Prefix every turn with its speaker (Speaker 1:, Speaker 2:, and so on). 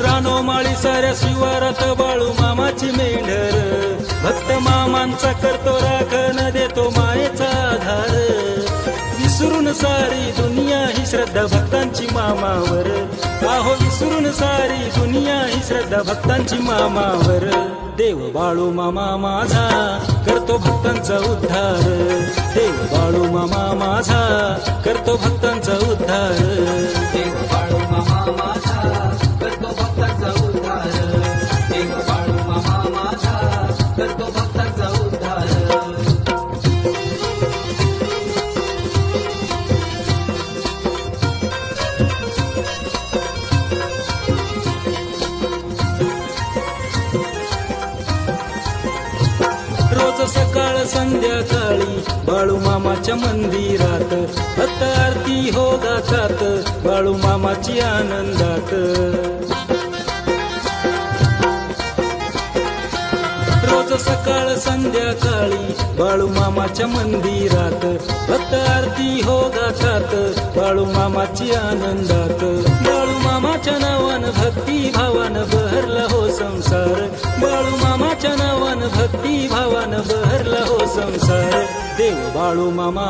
Speaker 1: रानो माळी साऱ्या शिवारात बाळू मामाची मेंढर, भक्त मामांचा करतो राखण देतो मायेचा आधार. विसरून सारी दुनिया ही श्रद्धा भक्तांची मामावर, आहो विसरून सारी दुनिया ही श्रद्धा भक्तांची मामावर. देव बाळू मामा माझा करतो भक्तांचा उद्धार, देव बाळू मामा माझा करतो भक्तांचा उद्धार.
Speaker 2: देव बाळू मामा माझा करतो भक्तांचा उद्धार, देव बाळू मामा माझा करतो भक्तांचा उद्धार.
Speaker 1: रोज सकाळ संध्याकाळी बाळू मामाच्या मंदिरात भक्त आरती हो गातात, बाळू मामाची आनंदात. रोज सकाळ संध्याकाळी बाळू मामाच्या मंदिरात भक्त आरती हो गातात, बाळू मामाची आनंदात. बाळू मामाच्या नावानं भक्ती भावानं बहरला हो संसार, बाळू मामाच्या नावानं भक्ती भावानं बहरला हो संसार. देव बाळू मामा